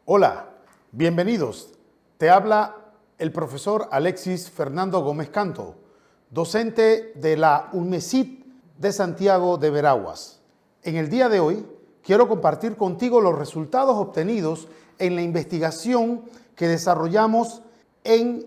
Hola, bienvenidos. Te habla el profesor Alexis Fernando Gómez Canto, docente de la UNMESID de Santiago de Veraguas. En el día de hoy quiero compartir contigo los resultados obtenidos en la investigación que desarrollamos en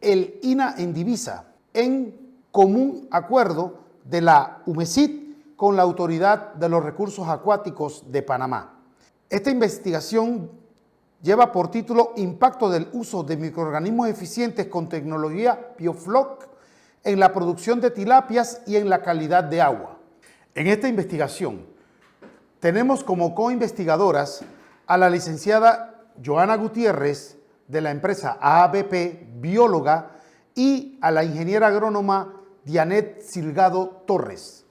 el INA en Divisa, en común acuerdo de la UNMESID con la Autoridad de los Recursos Acuáticos de Panamá. Esta investigación lleva por título Impacto del uso de microorganismos eficientes con tecnología Biofloc en la producción de tilapias y en la calidad de agua. En esta investigación tenemos como coinvestigadoras a la licenciada Joana Gutiérrez de la empresa ABP, bióloga, y a la ingeniera agrónoma Dianet Silgado Torres,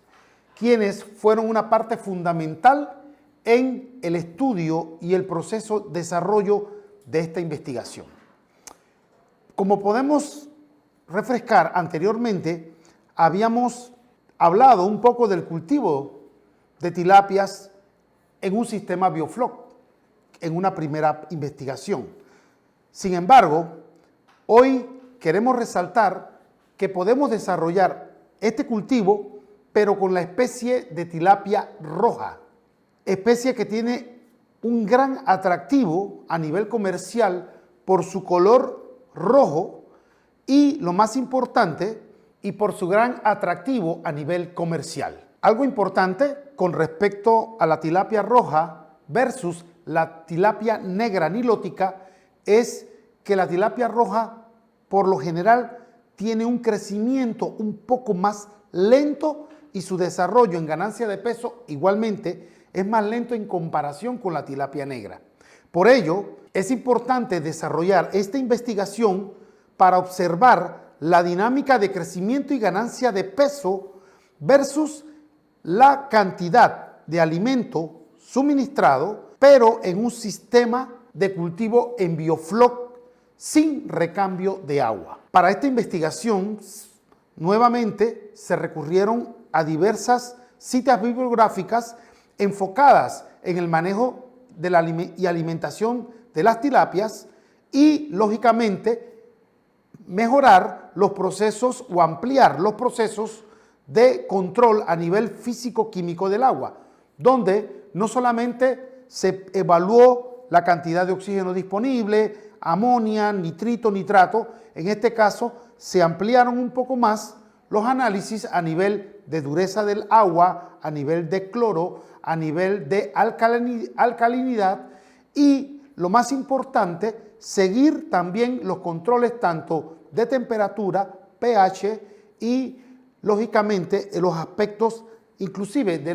quienes fueron una parte fundamental en el estudio y el proceso de desarrollo de esta investigación. Como podemos refrescar anteriormente, habíamos hablado un poco del cultivo de tilapias en un sistema Biofloc, en una primera investigación. Sin embargo, hoy queremos resaltar que podemos desarrollar este cultivo, pero con la especie de tilapia roja, especie que tiene un gran atractivo a nivel comercial por su color rojo y, lo más importante, y por su gran atractivo a nivel comercial. Algo importante con respecto a la tilapia roja versus la tilapia negra nilótica es que la tilapia roja por lo general tiene un crecimiento un poco más lento y su desarrollo en ganancia de peso igualmente es más lento en comparación con la tilapia negra. Por ello, es importante desarrollar esta investigación para observar la dinámica de crecimiento y ganancia de peso versus la cantidad de alimento suministrado, pero en un sistema de cultivo en Biofloc sin recambio de agua. Para esta investigación, nuevamente se recurrieron a diversas citas bibliográficas enfocadas en el manejo de y alimentación de las tilapias y, lógicamente, mejorar los procesos o ampliar los procesos de control a nivel físico-químico del agua, donde no solamente se evaluó la cantidad de oxígeno disponible, amonia, nitrito, nitrato, en este caso se ampliaron un poco más los análisis a nivel de dureza del agua, a nivel de cloro, a nivel de alcalinidad y, lo más importante, seguir también los controles tanto de temperatura, pH y, lógicamente, los aspectos inclusive de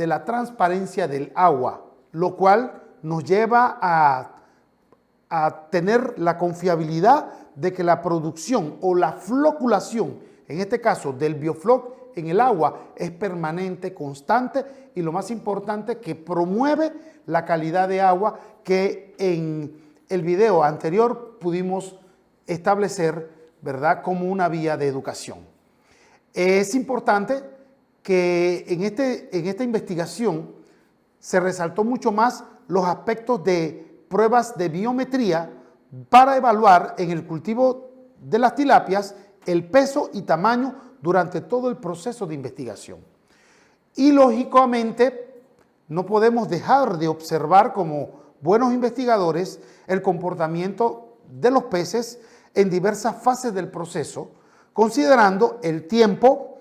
la transparencia del agua, lo cual nos lleva a tener la confiabilidad de que la producción o la floculación, en este caso del Biofloc en el agua, es permanente, constante y, lo más importante, que promueve la calidad de agua que en el video anterior pudimos establecer, ¿verdad?, como una vía de educación. Es importante que en esta investigación se resaltó mucho más los aspectos de pruebas de biometría para evaluar en el cultivo de las tilapias el peso y tamaño durante todo el proceso de investigación. Y, lógicamente, no podemos dejar de observar como buenos investigadores el comportamiento de los peces en diversas fases del proceso, considerando el tiempo,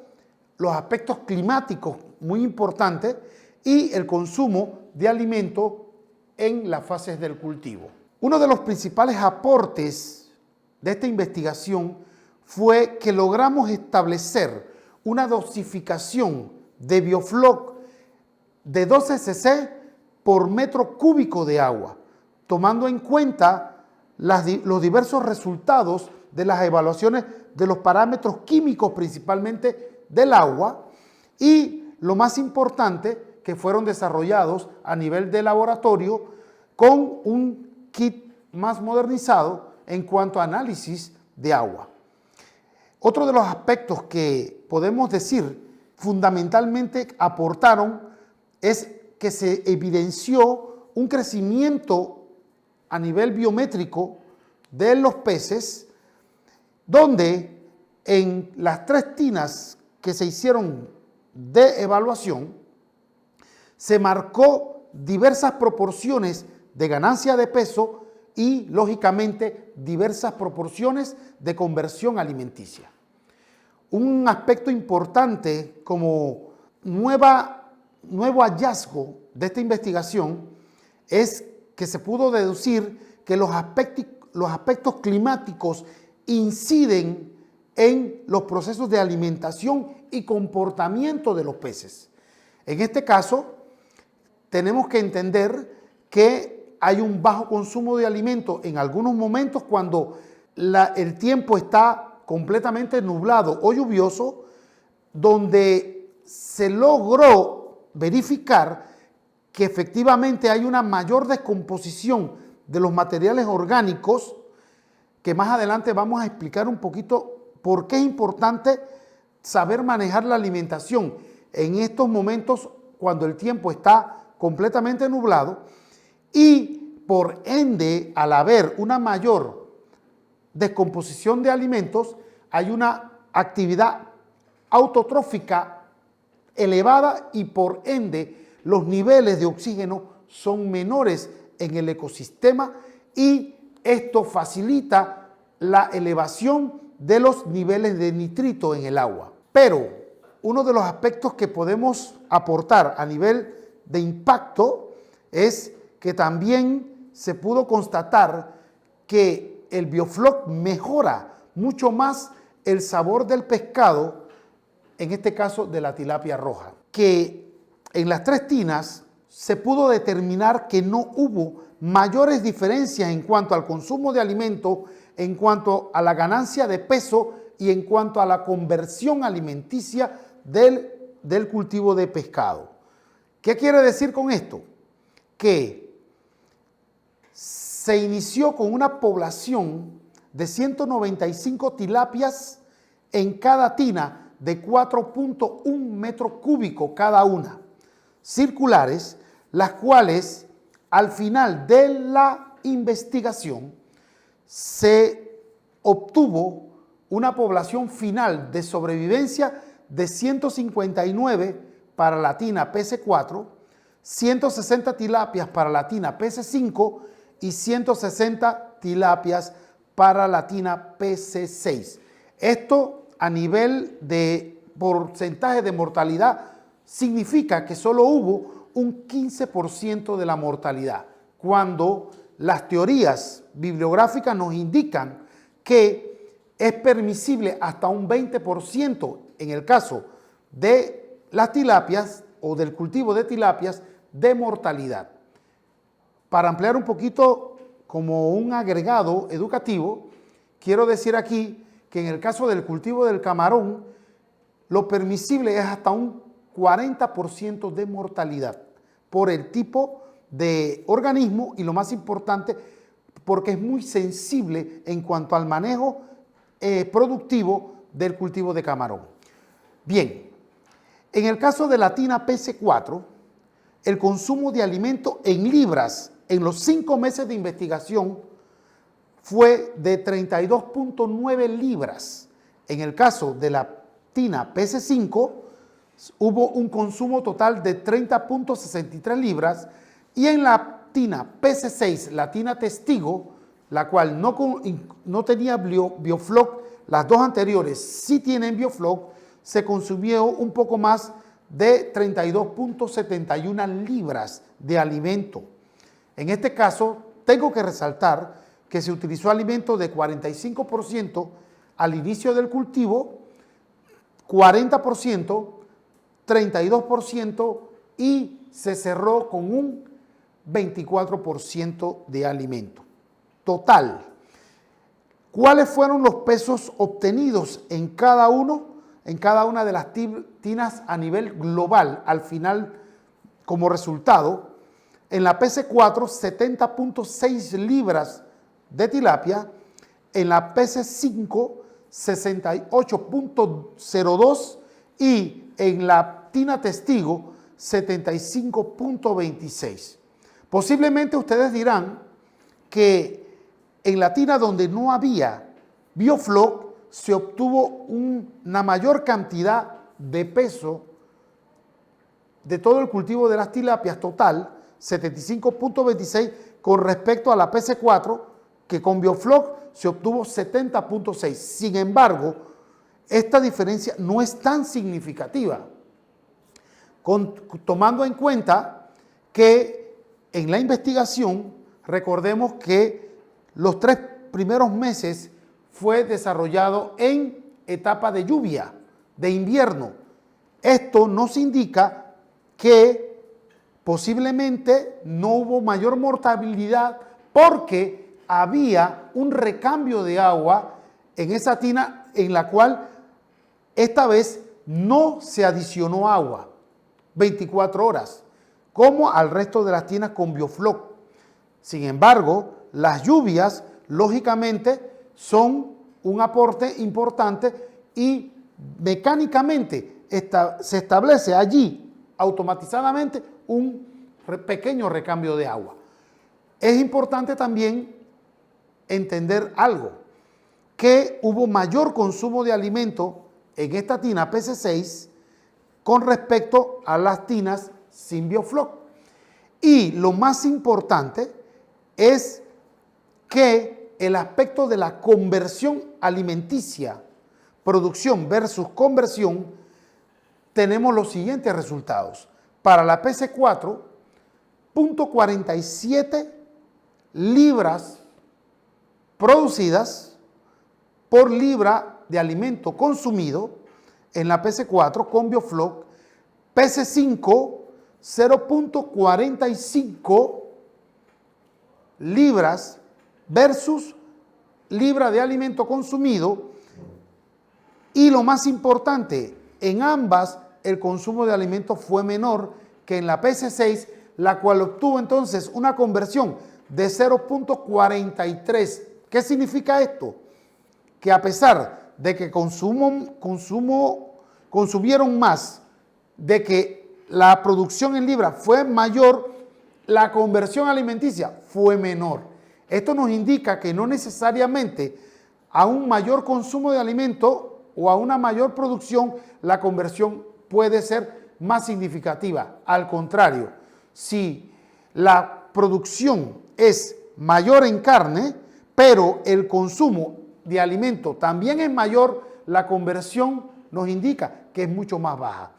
los aspectos climáticos muy importantes y el consumo de alimento en las fases del cultivo. Uno de los principales aportes de esta investigación fue que logramos establecer una dosificación de Biofloc de 12 cc por metro cúbico de agua, tomando en cuenta los diversos resultados de las evaluaciones de los parámetros químicos, principalmente del agua, y lo más importante, que fueron desarrollados a nivel de laboratorio con un kit más modernizado en cuanto a análisis de agua. Otro de los aspectos que podemos decir fundamentalmente aportaron es que se evidenció un crecimiento a nivel biométrico de los peces, donde en las 3 tinas que se hicieron de evaluación, se marcó diversas proporciones de ganancia de peso y, lógicamente, diversas proporciones de conversión alimenticia. Un aspecto importante como nuevo hallazgo de esta investigación es que se pudo deducir que los aspectos climáticos inciden en los procesos de alimentación y comportamiento de los peces. En este caso, tenemos que entender que hay un bajo consumo de alimentos en algunos momentos cuando el tiempo está completamente nublado o lluvioso, donde se logró verificar que efectivamente hay una mayor descomposición de los materiales orgánicos, que más adelante vamos a explicar un poquito por qué es importante saber manejar la alimentación en estos momentos cuando el tiempo está completamente nublado, y por ende, al haber una mayor descomposición de alimentos, hay una actividad autotrófica elevada y por ende los niveles de oxígeno son menores en el ecosistema y esto facilita la elevación de los niveles de nitrito en el agua. Pero uno de los aspectos que podemos aportar a nivel de impacto es que también se pudo constatar que el Biofloc mejora mucho más el sabor del pescado, en este caso de la tilapia roja, que en las 3 tinas se pudo determinar que no hubo mayores diferencias en cuanto al consumo de alimento, en cuanto a la ganancia de peso y en cuanto a la conversión alimenticia del cultivo de pescado. ¿Qué quiere decir con esto? Que se inició con una población de 195 tilapias en cada tina de 4.1 metros cúbicos cada una, circulares, las cuales al final de la investigación se obtuvo una población final de sobrevivencia de 159 para la tina PC4, 160 tilapias para la tina PC5 y 160 tilapias para la tina PC6. Esto a nivel de porcentaje de mortalidad significa que solo hubo un 15% de la mortalidad, cuando las teorías bibliográficas nos indican que es permisible hasta un 20% en el caso de las tilapias o del cultivo de tilapias de mortalidad. Para ampliar un poquito como un agregado educativo, quiero decir aquí que en el caso del cultivo del camarón, lo permisible es hasta un 40% de mortalidad por el tipo de organismo y lo más importante, porque es muy sensible en cuanto al manejo productivo del cultivo de camarón. Bien, en el caso de la tina PC4, el consumo de alimento en libras en los 5 meses de investigación fue de 32.9 libras. En el caso de la tina PC5, hubo un consumo total de 30.63 libras y en la tina PC6, la tina testigo, la cual no tenía Biofloc, las 2 anteriores sí tienen Biofloc, se consumió un poco más de 32.71 libras de alimento. En este caso, tengo que resaltar que se utilizó alimento de 45% al inicio del cultivo, 40%, 32% y se cerró con un 24% de alimento. Total, ¿cuáles fueron los pesos obtenidos en cada una de las tinas a nivel global al final como resultado? En la PC4, 70.6 libras de tilapia, en la PC5, 68.02 y en la tina testigo, 75.26. Posiblemente ustedes dirán que en la tina donde no había Biofloc se obtuvo una mayor cantidad de peso de todo el cultivo de las tilapias total, 75.26 con respecto a la PC4, que con Biofloc se obtuvo 70.6. Sin embargo, esta diferencia no es tan significativa, tomando en cuenta que en la investigación, recordemos que los 3 primeros meses fue desarrollado en etapa de lluvia, de invierno. Esto nos indica que posiblemente no hubo mayor mortalidad porque había un recambio de agua en esa tina en la cual esta vez no se adicionó agua 24 horas, como al resto de las tinas con Biofloc. Sin embargo, las lluvias, lógicamente, son un aporte importante y mecánicamente se establece allí automatizadamente un pequeño recambio de agua. Es importante también entender algo, que hubo mayor consumo de alimento en esta tina PC6 con respecto a las tinas sin Biofloc. Y lo más importante es que el aspecto de la conversión alimenticia, producción versus conversión, tenemos los siguientes resultados. Para la PC4, 0.47 libras producidas por libra de alimento consumido en la PC4 con Biofloc, PC5, 0.45 libras versus libra de alimento consumido, y lo más importante, en ambas el consumo de alimentos fue menor que en la PC6, la cual obtuvo entonces una conversión de 0.43. ¿Qué significa esto? Que a pesar de que consumieron más, de que la producción en libras fue mayor, la conversión alimenticia fue menor. Esto nos indica que no necesariamente a un mayor consumo de alimento o a una mayor producción la conversión puede ser más significativa. Al contrario, si la producción es mayor en carne, pero el consumo de alimento también es mayor, la conversión nos indica que es mucho más baja.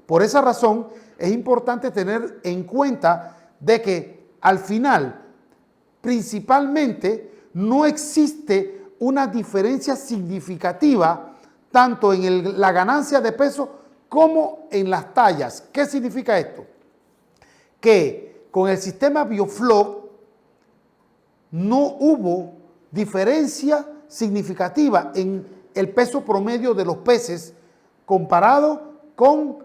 Por esa razón es importante tener en cuenta de que al final, principalmente, no existe una diferencia significativa tanto en la ganancia de peso como en las tallas. ¿Qué significa esto? Que con el sistema Biofloc no hubo diferencia significativa en el peso promedio de los peces comparado con,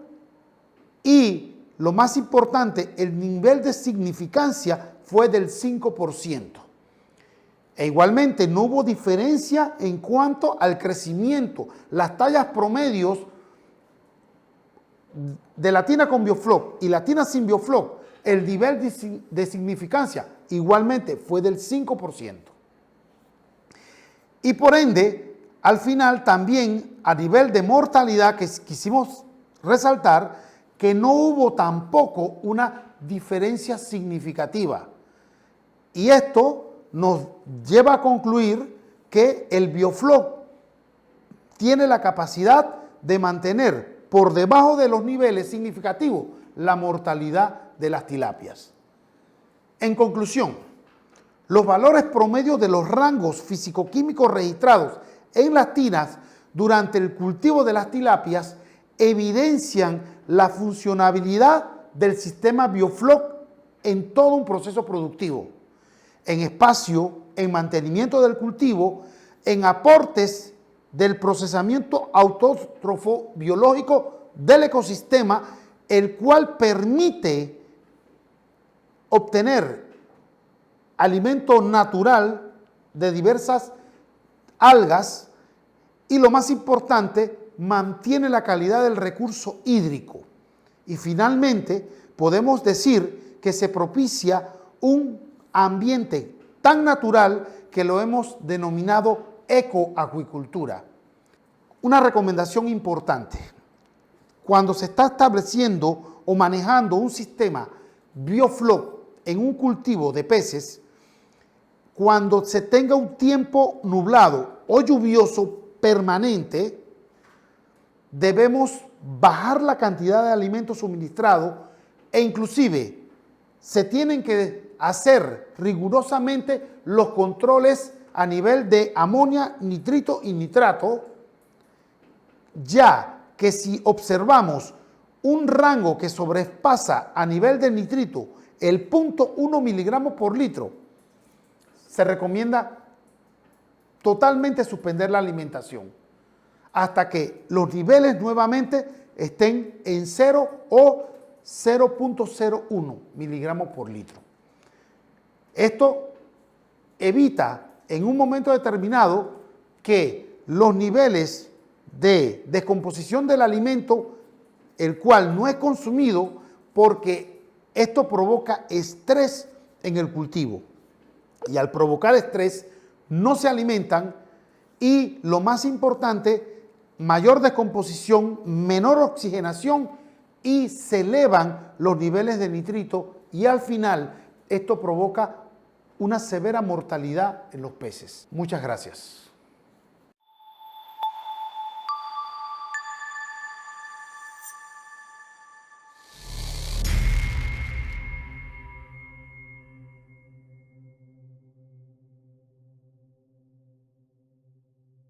y lo más importante, el nivel de significancia fue del 5%. E igualmente no hubo diferencia en cuanto al crecimiento. Las tallas promedios de la tina con Biofloc y la tina sin Biofloc, el nivel de significancia igualmente fue del 5%. Y por ende, al final también a nivel de mortalidad, que quisimos resaltar que no hubo tampoco una diferencia significativa. Y esto nos lleva a concluir que el Biofloc tiene la capacidad de mantener por debajo de los niveles significativos la mortalidad de las tilapias. En conclusión, los valores promedios de los rangos físico-químicos registrados en las tinas durante el cultivo de las tilapias evidencian la funcionabilidad del sistema Biofloc en todo un proceso productivo, en espacio, en mantenimiento del cultivo, en aportes del procesamiento autótrofo biológico del ecosistema, el cual permite obtener alimento natural de diversas algas y, lo más importante, mantiene la calidad del recurso hídrico. Y finalmente podemos decir que se propicia un ambiente tan natural que lo hemos denominado ecoacuicultura. Una recomendación importante: cuando se está estableciendo o manejando un sistema biofloc en un cultivo de peces, cuando se tenga un tiempo nublado o lluvioso permanente, debemos bajar la cantidad de alimentos suministrados e inclusive se tienen que hacer rigurosamente los controles a nivel de amonia, nitrito y nitrato, ya que si observamos un rango que sobrepasa a nivel de nitrito el 0.1 miligramos por litro, se recomienda totalmente suspender la alimentación hasta que los niveles nuevamente estén en 0 o 0.01 miligramos por litro. Esto evita en un momento determinado que los niveles de descomposición del alimento, el cual no es consumido, porque esto provoca estrés en el cultivo. Y al provocar estrés, no se alimentan y, lo más importante, mayor descomposición, menor oxigenación y se elevan los niveles de nitrito y al final esto provoca una severa mortalidad en los peces. Muchas gracias.